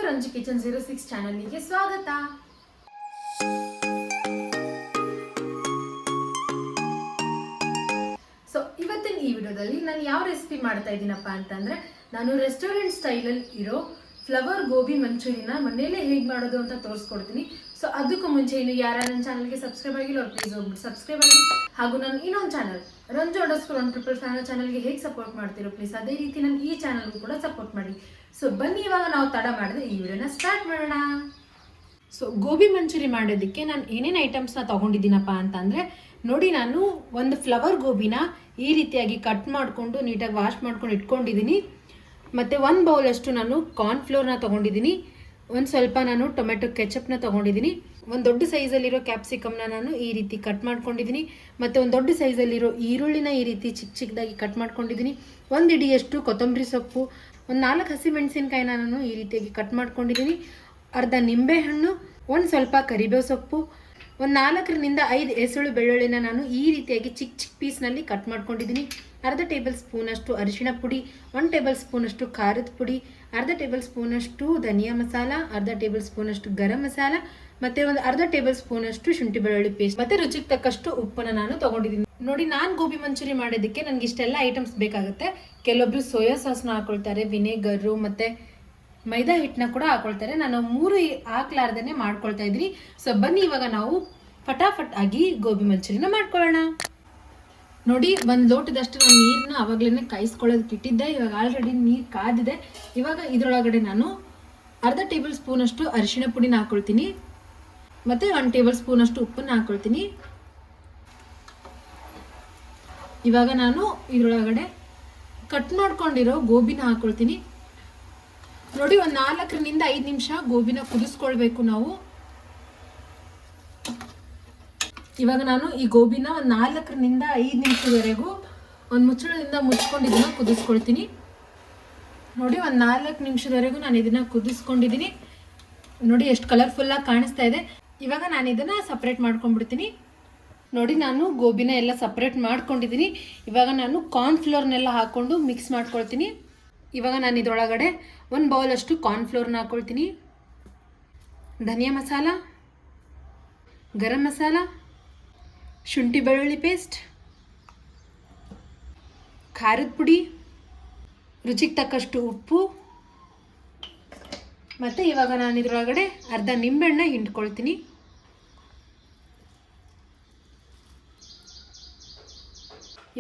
Ranju kitchen 06 ಚಾನಲ್ಗೆ ಸ್ವಾಗತ. So ಇವತ್ತಿನ ಈ ವಿಡಿಯೋದಲ್ಲಿ ನಾನು ಯಾವ ರೆಸಿಪಿ ಮಾಡ್ತಾ ಇದ್ದೀನಪ್ಪ ಅಂತಂದ್ರೆ, ನಾನು ರೆಸ್ಟೋರೆಂಟ್ ಸ್ಟೈಲಲ್ಲಿ ಇರೋ ಫ್ಲವರ್ ಗೋಬಿ ಮಂಚೂರಿನ ಮನೆಯಲ್ಲೇ ಹೇಗೆ ಮಾಡೋದು ಅಂತ ತೋರಿಸ್ಕೊಡ್ತೀನಿ. ಸೊ ಅದಕ್ಕೂ ಮುಂಚೆ ಇನ್ನು ಯಾರು ನನ್ನ ಚಾನಲ್ಗೆ ಸಬ್ಸ್ಕ್ರೈಬ್ ಆಗಿಲ್ಲ ಅವ್ರು ಪ್ಲೀಸ್ ಹೋಗ್ಬಿಟ್ಟು ಸಬ್ಸ್ಕ್ರೈಬ್ ಆಗಿ. ಹಾಗೂ ನಾನು ಇನ್ನೊಂದು ಚಾನಲ್ ರಂಜು_1 ಚಾನಲ್ಗೆ ಹೇಗೆ ಸಪೋರ್ಟ್ ಮಾಡ್ತಿರೋ ಪ್ಲೀಸ್ ಅದೇ ರೀತಿ ನಾನು ಈ ಚಾನಲ್ಗೂ ಕೂಡ ಸಪೋರ್ಟ್ ಮಾಡಿ. ಸೊ ಬನ್ನಿ ಇವಾಗ ನಾವು ತಡ ಮಾಡಿದ್ರೆ ಈ ವಿಡಿಯೋನ ಸ್ಟಾರ್ಟ್ ಮಾಡೋಣ. ಸೊ ಗೋಬಿ ಮಂಚೂರಿ ಮಾಡೋದಕ್ಕೆ ನಾನು ಏನೇನು ಐಟಮ್ಸ್ನ ತೊಗೊಂಡಿದ್ದೀನಪ್ಪ ಅಂತಂದರೆ, ನೋಡಿ ನಾನು ಒಂದು ಫ್ಲವರ್ ಗೋಬಿನ ಈ ರೀತಿಯಾಗಿ ಕಟ್ ಮಾಡಿಕೊಂಡು ನೀಟಾಗಿ ವಾಶ್ ಮಾಡ್ಕೊಂಡು ಇಟ್ಕೊಂಡಿದ್ದೀನಿ. ಮತ್ತು 1 ಬೌಲಷ್ಟು ನಾನು ಕಾರ್ನ್ಫ್ಲೋರ್ನ ತೊಗೊಂಡಿದ್ದೀನಿ. ಒಂದು ಸ್ವಲ್ಪ ನಾನು ಟೊಮೆಟೊ ಕೆಚಪ್ನ ತೊಗೊಂಡಿದ್ದೀನಿ. ಒಂದು ದೊಡ್ಡ ಸೈಜಲ್ಲಿರೋ ಕ್ಯಾಪ್ಸಿಕಮ್ನ ನಾನು ಈ ರೀತಿ ಕಟ್ ಮಾಡ್ಕೊಂಡಿದ್ದೀನಿ. ಮತ್ತು ಒಂದು ದೊಡ್ಡ ಸೈಜಲ್ಲಿರೋ ಈರುಳ್ಳಿನ ಈ ರೀತಿ ಚಿಕ್ಕ ಚಿಕ್ಕದಾಗಿ ಕಟ್ ಮಾಡ್ಕೊಂಡಿದ್ದೀನಿ. 1 ಇಡಿಯಷ್ಟು ಕೊತ್ತಂಬರಿ ಸೊಪ್ಪು, ಒಂದು 4 ಹಸಿಮೆಣಸಿನ್ಕಾಯಿನ ನಾನು ಈ ರೀತಿಯಾಗಿ ಕಟ್ ಮಾಡ್ಕೊಂಡಿದ್ದೀನಿ. ಅರ್ಧ ನಿಂಬೆಹಣ್ಣು, ಒಂದು ಸ್ವಲ್ಪ ಕರಿಬೇವು ಸೊಪ್ಪು, ಒಂದು 4ರಿಂದ 5 ಎಸಳು ಬೆಳ್ಳುಳ್ಳಿನ ನಾನು ಈ ರೀತಿಯಾಗಿ ಚಿಕ್ಕ ಚಿಕ್ಕ ಪೀಸ್ನಲ್ಲಿ ಕಟ್ ಮಾಡ್ಕೊಂಡಿದ್ದೀನಿ. ಅರ್ಧ ಟೇಬಲ್ ಸ್ಪೂನಷ್ಟು ಅರಿಶಿಣ ಪುಡಿ, 1 ಟೇಬಲ್ ಸ್ಪೂನಷ್ಟು ಖಾರದ ಪುಡಿ, ಅರ್ಧ ಟೇಬಲ್ ಸ್ಪೂನಷ್ಟು ಧನಿಯಾ ಮಸಾಲ, ಅರ್ಧ ಟೇಬಲ್ ಸ್ಪೂನಷ್ಟು ಗರಂ ಮಸಾಲ, ಮತ್ತು ಒಂದು ಅರ್ಧ ಟೇಬಲ್ ಸ್ಪೂನಷ್ಟು ಶುಂಠಿ ಬೆಳ್ಳುಳ್ಳಿ ಪೇಸ್ಟ್, ಮತ್ತು ರುಚಿಗೆ ತಕ್ಕಷ್ಟು ಉಪ್ಪನ್ನು ನಾನು ತೊಗೊಂಡಿದ್ದೀನಿ. ನೋಡಿ, ನಾನು ಗೋಬಿ ಮಂಚೂರಿ ಮಾಡೋದಕ್ಕೆ ನನಗೆ ಇಷ್ಟೆಲ್ಲ ಐಟಮ್ಸ್ ಬೇಕಾಗುತ್ತೆ. ಕೆಲವೊಬ್ರು ಸೋಯಾ ಸಾಸ್ನ ಹಾಕೊಳ್ತಾರೆ, ವಿನೆಗರು ಮತ್ತು ಮೈದಾ ಹಿಟ್ಟನ್ನ ಕೂಡ ಹಾಕೊಳ್ತಾರೆ. ನಾನು 3 ಹಾಕ್ಲಾರ್ದೇ ಮಾಡ್ಕೊಳ್ತಾ ಇದ್ದೀನಿ. ಸೊ ಬನ್ನಿ ಇವಾಗ ನಾವು ಫಟಾಫಟ್ ಆಗಿ ಗೋಬಿ ಮಂಚೂರಿನ ಮಾಡ್ಕೊಳ್ಳೋಣ. ನೋಡಿ, 1 ಲೋಟದಷ್ಟು ನಾನು ನೀರನ್ನ ಆವಾಗಲೇ ಕಾಯಿಸ್ಕೊಳ್ಳೋದಕ್ಕೆ ಇಟ್ಟಿದ್ದೆ. ಇವಾಗ ಆಲ್ರೆಡಿ ನೀರು ಕಾದಿದೆ. ಇವಾಗ ಇದರೊಳಗಡೆ ನಾನು ಅರ್ಧ ಟೇಬಲ್ ಸ್ಪೂನಷ್ಟು ಅರಿಶಿಣ ಪುಡಿನ ಹಾಕ್ಕೊಳ್ತೀನಿ. ಮತ್ತು 1 ಟೇಬಲ್ ಸ್ಪೂನಷ್ಟು ಉಪ್ಪನ್ನು ಹಾಕ್ಕೊಳ್ತೀನಿ. ಇವಾಗ ನಾನು ಇದರೊಳಗಡೆ ಕಟ್ ಮಾಡ್ಕೊಂಡಿರೋ ಗೋಬಿನ ಹಾಕ್ಕೊಳ್ತೀನಿ. ನೋಡಿ, ಒಂದು 4ರಿಂದ 5 ನಿಮಿಷ ಗೋಬಿನ ಕುದಿಸ್ಕೊಳ್ಬೇಕು ನಾವು. ಇವಾಗ ನಾನು ಈ ಗೋಬಿನ ಒಂದು 4ರಿಂದ 5 ನಿಮಿಷದವರೆಗೂ ಒಂದು ಮುಚ್ಚಳದಿಂದ ಮುಚ್ಕೊಂಡು ಇದನ್ನು ಕುದಿಸ್ಕೊಳ್ತೀನಿ. ನೋಡಿ, ಒಂದು 4 ನಿಮಿಷದವರೆಗೂ ನಾನು ಇದನ್ನು ಕುದಿಸ್ಕೊಂಡಿದ್ದೀನಿ. ನೋಡಿ ಎಷ್ಟು ಕಲರ್ಫುಲ್ಲಾಗಿ ಕಾಣಿಸ್ತಾ ಇದೆ. ಇವಾಗ ನಾನು ಇದನ್ನು ಸಪ್ರೇಟ್ ಮಾಡ್ಕೊಂಡ್ಬಿಡ್ತೀನಿ. ನೋಡಿ, ನಾನು ಗೋಬಿನ ಎಲ್ಲ ಸಪ್ರೇಟ್ ಮಾಡ್ಕೊಂಡಿದ್ದೀನಿ. ಇವಾಗ ನಾನು ಕಾರ್ನ್ಫ್ಲೋರ್ನೆಲ್ಲ ಹಾಕ್ಕೊಂಡು ಮಿಕ್ಸ್ ಮಾಡ್ಕೊಳ್ತೀನಿ. ಇವಾಗ ನಾನು ಇದರೊಳಗಡೆ 1 ಬೌಲಷ್ಟು ಕಾರ್ನ್ಫ್ಲೋರ್ನ ಹಾಕ್ಕೊಳ್ತೀನಿ. ಧನಿಯಾ ಮಸಾಲ, ಗರಂ ಮಸಾಲ, ಶುಂಠಿ ಬೆಳ್ಳುಳ್ಳಿ ಪೇಸ್ಟ್, ಖಾರದ ಪುಡಿ, ರುಚಿಗೆ ತಕ್ಕಷ್ಟು ಉಪ್ಪು, ಮತ್ತು ಇವಾಗ ನಾನು ಇದರೊಳಗಡೆ ಅರ್ಧ ನಿಂಬೆಹಣ್ಣ ಹಿಂಡ್ಕೊಳ್ತೀನಿ.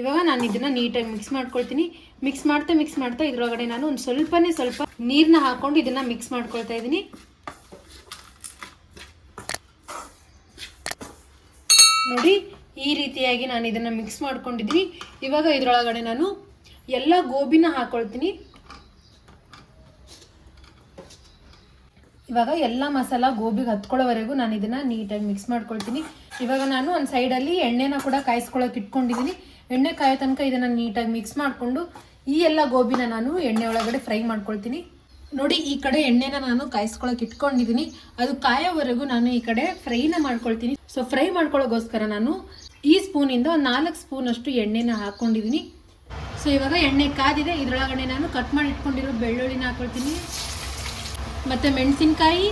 ಇವಾಗ ನಾನು ಇದನ್ನು ನೀಟಾಗಿ ಮಿಕ್ಸ್ ಮಾಡ್ಕೊಳ್ತೀನಿ. ಮಿಕ್ಸ್ ಮಾಡ್ತಾ ಇದರೊಳಗಡೆ ನಾನು ಒಂದು ಸ್ವಲ್ಪ ನೀರನ್ನ ಹಾಕ್ಕೊಂಡು ಇದನ್ನು ಮಿಕ್ಸ್ ಮಾಡ್ಕೊಳ್ತಾ ಇದ್ದೀನಿ. ನೋಡಿ, ಈ ರೀತಿಯಾಗಿ ನಾನು ಇದನ್ನು ಮಿಕ್ಸ್ ಮಾಡ್ಕೊಂಡಿದ್ದೀನಿ. ಇವಾಗ ಇದರೊಳಗಡೆ ನಾನು ಎಲ್ಲ ಗೋಬಿನ ಹಾಕ್ಕೊಳ್ತೀನಿ. ಇವಾಗ ಎಲ್ಲ ಮಸಾಲ ಗೋಬಿಗೆ ಹತ್ಕೊಳ್ಳೋವರೆಗೂ ನಾನು ಇದನ್ನು ನೀಟಾಗಿ ಮಿಕ್ಸ್ ಮಾಡ್ಕೊಳ್ತೀನಿ. ಇವಾಗ ನಾನು ಒಂದು ಸೈಡಲ್ಲಿ ಎಣ್ಣೆನ ಕೂಡ ಕಾಯಿಸ್ಕೊಳ್ಳೋಕೆ ಇಟ್ಕೊಂಡಿದ್ದೀನಿ. ಎಣ್ಣೆ ಕಾಯೋ ತನಕ ಇದನ್ನು ನೀಟಾಗಿ ಮಿಕ್ಸ್ ಮಾಡಿಕೊಂಡು ಈ ಎಲ್ಲ ಗೋಬಿನ ನಾನು ಎಣ್ಣೆ ಒಳಗಡೆ ಫ್ರೈ ಮಾಡ್ಕೊಳ್ತೀನಿ. ನೋಡಿ, ಈ ಕಡೆ ಎಣ್ಣೆನ ನಾನು ಕಾಯಿಸ್ಕೊಳ್ಳೋಕೆ ಇಟ್ಕೊಂಡಿದ್ದೀನಿ. ಅದು ಕಾಯೋವರೆಗೂ ನಾನು ಈ ಕಡೆ ಫ್ರೈನ ಮಾಡ್ಕೊಳ್ತೀನಿ. ಸೊ ಫ್ರೈ ಮಾಡ್ಕೊಳ್ಳೋಗೋಸ್ಕರ ನಾನು ಈ ಸ್ಪೂನಿಂದ ಒಂದು 4 ಸ್ಪೂನಷ್ಟು ಎಣ್ಣೆನ ಹಾಕ್ಕೊಂಡಿದ್ದೀನಿ. ಸೊ ಇವಾಗ ಎಣ್ಣೆ ಕಾದಿದೆ. ಇದರೊಳಗಡೆ ನಾನು ಕಟ್ ಮಾಡಿ ಇಟ್ಕೊಂಡಿರೋ ಬೆಳ್ಳುಳ್ಳಿನ ಹಾಕ್ಕೊಳ್ತೀನಿ, ಮತ್ತು ಮೆಣಸಿನ್ಕಾಯಿ,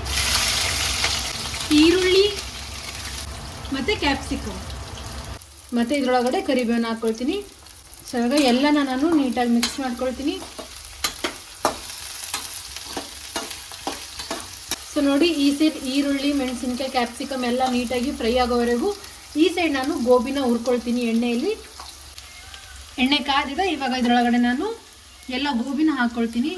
ಈರುಳ್ಳಿ ಮತ್ತು ಕ್ಯಾಪ್ಸಿಕಮ್, ಮತ್ತು ಇದರೊಳಗಡೆ ಕರಿಬೇವನ್ನ ಹಾಕ್ಕೊಳ್ತೀನಿ. ಸೊ ಇವಾಗ ಎಲ್ಲನ ನಾನು ನೀಟಾಗಿ ಮಿಕ್ಸ್ ಮಾಡ್ಕೊಳ್ತೀನಿ. ಸೊ ನೋಡಿ, ಈ ಸೈಡ್ ಈರುಳ್ಳಿ, ಮೆಣಸಿನ್ಕಾಯಿ, ಕ್ಯಾಪ್ಸಿಕಮ್ ಎಲ್ಲ ನೀಟಾಗಿ ಫ್ರೈ ಆಗೋವರೆಗೂ ಈ ಸೈಡ್ ನಾನು ಗೋಬಿನ ಹುರ್ಕೊಳ್ತೀನಿ ಎಣ್ಣೆಯಲ್ಲಿ. ಎಣ್ಣೆ ಕಾದಿದೆ. ಇವಾಗ ಇದರೊಳಗಡೆ ನಾನು ಎಲ್ಲ ಗೋಬಿನ ಹಾಕ್ಕೊಳ್ತೀನಿ.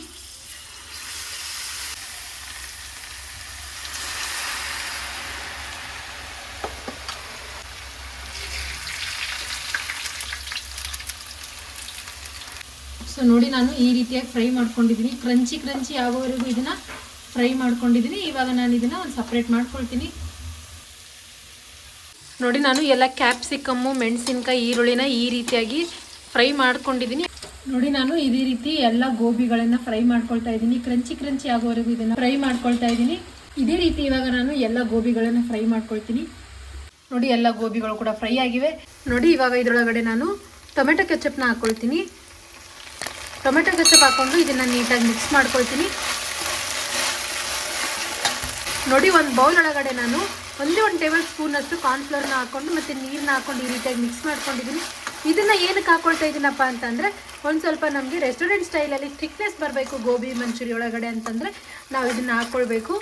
ಸೊ ನೋಡಿ, ನಾನು ಈ ರೀತಿಯಾಗಿ ಫ್ರೈ ಮಾಡ್ಕೊಂಡಿದ್ದೀನಿ. ಕ್ರಂಚಿ ಆಗೋವರೆಗೂ ಇದನ್ನು ಫ್ರೈ ಮಾಡ್ಕೊಂಡಿದ್ದೀನಿ. ಇವಾಗ ನಾನು ಇದನ್ನು ಒಂದು ಸಪ್ರೇಟ್ ಮಾಡ್ಕೊಳ್ತೀನಿ. ನೋಡಿ, ನಾನು ಎಲ್ಲ ಕ್ಯಾಪ್ಸಿಕಮ್ಮು, ಮೆಣಸಿನ್ಕಾಯಿ, ಈರುಳ್ಳಿನ ಈ ರೀತಿಯಾಗಿ ಫ್ರೈ ಮಾಡ್ಕೊಂಡಿದ್ದೀನಿ. ನೋಡಿ, ನಾನು ಇದೇ ರೀತಿ ಎಲ್ಲ ಗೋಬಿಗಳನ್ನು ಫ್ರೈ ಮಾಡ್ಕೊಳ್ತಾ ಇದ್ದೀನಿ. ಕ್ರಂಚಿ ಆಗೋವರೆಗೂ ಇದನ್ನು ಫ್ರೈ ಮಾಡ್ಕೊಳ್ತಾ ಇದ್ದೀನಿ. ಇದೇ ರೀತಿ ಇವಾಗ ನಾನು ಎಲ್ಲ ಗೋಬಿಗಳನ್ನು ಫ್ರೈ ಮಾಡ್ಕೊಳ್ತೀನಿ. ನೋಡಿ, ಎಲ್ಲ ಗೋಬಿಗಳು ಕೂಡ ಫ್ರೈ ಆಗಿವೆ. ನೋಡಿ, ಇವಾಗ ಇದರೊಳಗಡೆ ನಾನು ಟೊಮೆಟೊ ಕೆಚಪ್ನ ಹಾಕ್ಕೊಳ್ತೀನಿ. ಟೊಮೆಟೊ ಕೆಚಪ್ ಹಾಕ್ಕೊಂಡು ಇದನ್ನು ನೀಟಾಗಿ ಮಿಕ್ಸ್ ಮಾಡ್ಕೊಳ್ತೀನಿ. ನೋಡಿ ಒಂದು ಬೌಲ್ ಒಳಗಡೆ ನಾನು ಒಂದೇ 1 ಟೇಬಲ್ ಸ್ಪೂನ್ ಅಷ್ಟು ಕಾರ್ನ್ಫ್ಲವರ್ನ ಹಾಕೊಂಡು ಮತ್ತು ನೀರನ್ನ ಹಾಕೊಂಡು ಈ ರೀತಿಯಾಗಿ ಮಿಕ್ಸ್ ಮಾಡ್ಕೊಂಡಿದ್ದೀನಿ. ಇದನ್ನು ಏನಕ್ಕೆ ಹಾಕೊಳ್ತಾ ಇದ್ದೀನಪ್ಪ ಅಂತಂದರೆ ಒಂದು ಸ್ವಲ್ಪ ನಮಗೆ ರೆಸ್ಟೋರೆಂಟ್ ಸ್ಟೈಲಲ್ಲಿ ಥಿಕ್ನೆಸ್ ಬರಬೇಕು ಗೋಬಿ ಮಂಚೂರಿ ಒಳಗಡೆ ಅಂತಂದರೆ ನಾವು ಇದನ್ನು ಹಾಕ್ಕೊಳ್ಬೇಕು.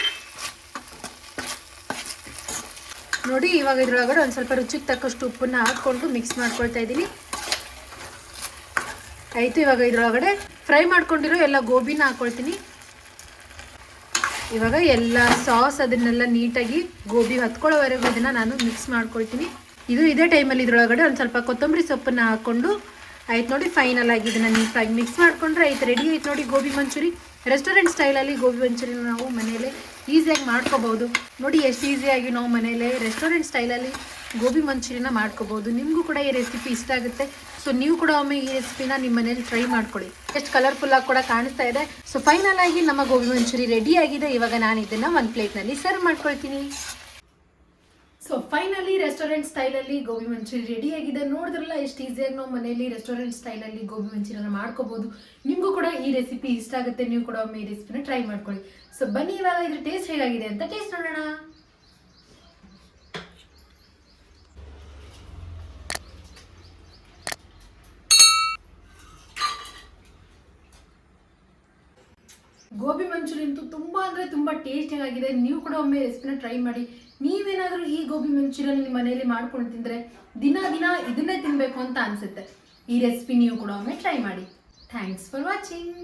ನೋಡಿ ಇವಾಗ ಇದ್ರೊಳಗಡೆ ಒಂದು ಸ್ವಲ್ಪ ರುಚಿಗೆ ತಕ್ಕಷ್ಟು ಉಪ್ಪನ್ನು ಹಾಕ್ಕೊಂಡು ಮಿಕ್ಸ್ ಮಾಡ್ಕೊಳ್ತಾ ಇದ್ದೀನಿ. ಆಯಿತು, ಇವಾಗ ಇದ್ರೊಳಗಡೆ ಫ್ರೈ ಮಾಡ್ಕೊಂಡಿರೋ ಎಲ್ಲ ಗೋಬಿನ ಹಾಕ್ಕೊಳ್ತೀನಿ. ಇವಾಗ ಎಲ್ಲ ಸಾಸ್ ಅದನ್ನೆಲ್ಲ ನೀಟಾಗಿ ಗೋಬಿ ಹತ್ಕೊಳ್ಳೋವರೆಗೂ ಇದನ್ನು ನಾನು ಮಿಕ್ಸ್ ಮಾಡ್ಕೊಳ್ತೀನಿ. ಇದೇ ಟೈಮಲ್ಲಿ ಇದ್ರೊಳಗಡೆ ಒಂದು ಸ್ವಲ್ಪ ಕೊತ್ತಂಬರಿ ಸೊಪ್ಪನ್ನು ಹಾಕ್ಕೊಂಡು ಆಯ್ತು ನೋಡಿ ಫೈನಲ್ ಆಗಿ ಇದನ್ನು ನೀಟಾಗಿ ಮಿಕ್ಸ್ ಮಾಡಿಕೊಂಡ್ರೆ ಆಯ್ತು, ರೆಡಿ ಆಯ್ತು ನೋಡಿ ಗೋಬಿ ಮಂಚೂರಿ. ರೆಸ್ಟೋರೆಂಟ್ ಸ್ಟೈಲಲ್ಲಿ ಗೋಬಿ ಮಂಚೂರಿನ ನಾವು ಮನೆಯಲ್ಲೇ ಈಸಿಯಾಗಿ ಮಾಡ್ಕೋಬೋದು. ನೋಡಿ ಎಷ್ಟು ಈಸಿಯಾಗಿ ನಾವು ಮನೆಯಲ್ಲೇ ರೆಸ್ಟೋರೆಂಟ್ ಸ್ಟೈಲಲ್ಲಿ ಗೋಬಿ ಮಂಚೂರಿನ ಮಾಡ್ಕೋಬೋದು. ನಿಮಗೂ ಕೂಡ ಈ ರೆಸಿಪಿ ಇಷ್ಟ ಆಗುತ್ತೆ. ಸೊ ನೀವು ಕೂಡ ಒಮ್ಮೆ ಈ ರೆಸಿಪಿನ ನಿಮ್ಮ ಮನೇಲಿ ಟ್ರೈ ಮಾಡ್ಕೊಳ್ಳಿ. ಎಷ್ಟು ಕಲರ್ಫುಲ್ಲಾಗಿ ಕೂಡ ಕಾಣಿಸ್ತಾ ಇದೆ. ಸೊ ಫೈನಲ್ ಆಗಿ ನಮ್ಮ ಗೋಬಿ ಮಂಚೂರಿ ರೆಡಿ ಆಗಿದೆ. ಇವಾಗ ನಾನು ಇದನ್ನು ಒಂದು ಪ್ಲೇಟ್ನಲ್ಲಿ ಸರ್ವ್ ಮಾಡ್ಕೊಳ್ತೀನಿ. ಸೊ ಫೈನಲಿ ರೆಸ್ಟೋರೆಂಟ್ ಸ್ಟೈಲಲ್ಲಿ ಗೋಬಿ ಮಂಚೂರಿ ರೆಡಿ ಆಗಿದೆ. ನೋಡಿದ್ರಲ್ಲ ಎಷ್ಟು ಈಸಿಯಾಗಿ ನಾವು ಮನೆಯಲ್ಲಿ ರೆಸ್ಟೋರೆಂಟ್ ಸ್ಟೈಲಲ್ಲಿ ಗೋಬಿ ಮಂಚೂರಿನ ಮಾಡ್ಕೋಬೋದು. ನಿಮಗೂ ಕೂಡ ಈ ರೆಸಿಪಿ ಇಷ್ಟ ಆಗುತ್ತೆ. ನೀವು ಕೂಡ ಒಮ್ಮೆ ಈ ರೆಸಿಪಿನ ಟ್ರೈ ಮಾಡ್ಕೊಳ್ಳಿ. ಸೊ ಬನ್ನಿ ಇವಾಗ ಇದ್ರ ಟೇಸ್ಟ್ ಹೇಗಾಗಿದೆ ಅಂತ ಟೇಸ್ಟ್ ನೋಡೋಣ. ಗೋಬಿ ಮಂಚೂರಿ ಅಂತೂ ತುಂಬ ಅಂದರೆ ತುಂಬ ಟೇಸ್ಟಿಯಾಗಿದೆ. ನೀವು ಕೂಡ ಒಮ್ಮೆ ರೆಸಿಪಿನ ಟ್ರೈ ಮಾಡಿ. ನೀವೇನಾದರೂ ಈ ಗೋಬಿ ಮಂಚೂರಿಯನ್ ನಿಮ್ಮ ಮನೆಯಲ್ಲಿ ಮಾಡ್ಕೊಂಡು ತಿಂದರೆ ದಿನ ಇದನ್ನೇ ತಿನ್ನಬೇಕು ಅಂತ ಅನಿಸುತ್ತೆ. ಈ ರೆಸಿಪಿ ನೀವು ಕೂಡ ಒಮ್ಮೆ ಟ್ರೈ ಮಾಡಿ. Thanks for watching.